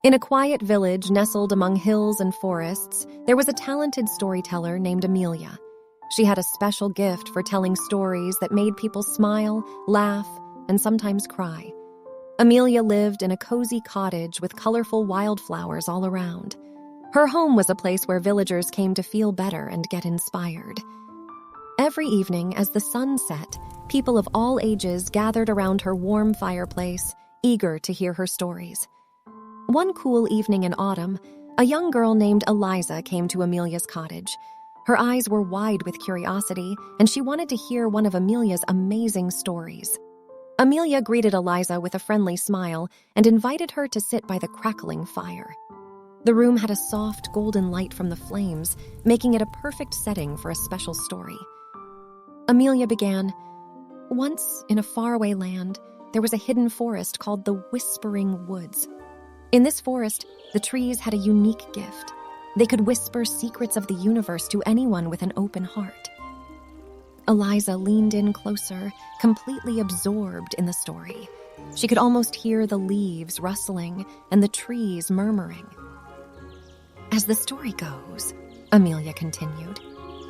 In a quiet village nestled among hills and forests, there was a talented storyteller named Amelia. She had a special gift for telling stories that made people smile, laugh, and sometimes cry. Amelia lived in a cozy cottage with colorful wildflowers all around. Her home was a place where villagers came to feel better and get inspired. Every evening, as the sun set, people of all ages gathered around her warm fireplace, eager to hear her stories. One cool evening in autumn, a young girl named Eliza came to Amelia's cottage. Her eyes were wide with curiosity, and she wanted to hear one of Amelia's amazing stories. Amelia greeted Eliza with a friendly smile and invited her to sit by the crackling fire. The room had a soft golden light from the flames, making it a perfect setting for a special story. Amelia began, "Once in a faraway land, there was a hidden forest called the Whispering Woods. In this forest, the trees had a unique gift. They could whisper secrets of the universe to anyone with an open heart." Eliza leaned in closer, completely absorbed in the story. She could almost hear the leaves rustling and the trees murmuring. "As the story goes," Amelia continued,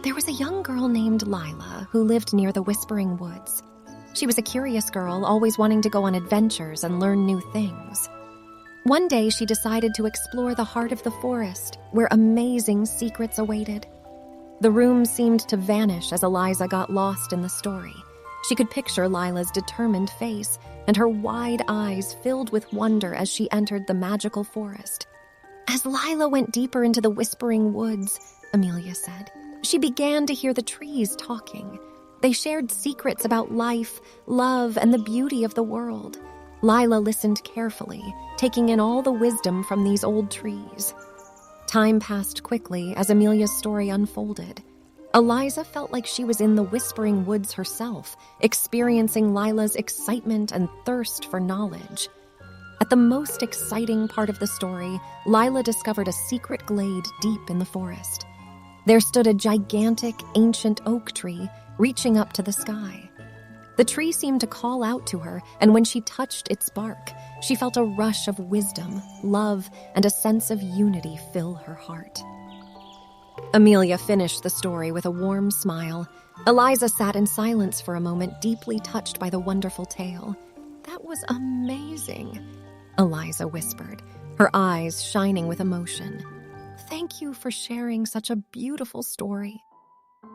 "there was a young girl named Lila who lived near the Whispering Woods. She was a curious girl, always wanting to go on adventures and learn new things. One day, she decided to explore the heart of the forest, where amazing secrets awaited. The room seemed to vanish as Eliza got lost in the story. She could picture Lila's determined face and her wide eyes filled with wonder as she entered the magical forest. As Lila went deeper into the Whispering Woods, Amelia said, she began to hear the trees talking. They shared secrets about life, love, and the beauty of the world. Lila listened carefully, taking in all the wisdom from these old trees. Time passed quickly as Amelia's story unfolded. Eliza felt like she was in the Whispering Woods herself, experiencing Lila's excitement and thirst for knowledge. At the most exciting part of the story, Lila discovered a secret glade deep in the forest. There stood a gigantic, ancient oak tree reaching up to the sky. The tree seemed to call out to her, and when she touched its bark, she felt a rush of wisdom, love, and a sense of unity fill her heart. Amelia finished the story with a warm smile. Eliza sat in silence for a moment, deeply touched by the wonderful tale. "That was amazing," Eliza whispered, her eyes shining with emotion. "Thank you for sharing such a beautiful story."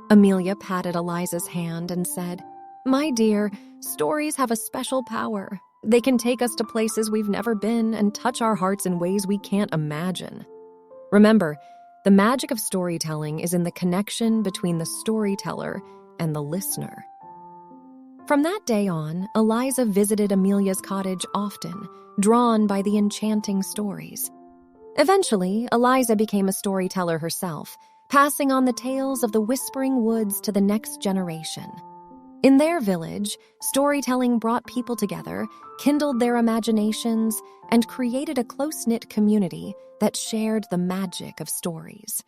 Amelia patted Eliza's hand and said, "My dear, stories have a special power. They can take us to places we've never been and touch our hearts in ways we can't imagine. Remember, the magic of storytelling is in the connection between the storyteller and the listener." From that day on, Eliza visited Amelia's cottage often, drawn by the enchanting stories. Eventually, Eliza became a storyteller herself, passing on the tales of the Whispering Woods to the next generation. In their village, storytelling brought people together, kindled their imaginations, and created a close-knit community that shared the magic of stories.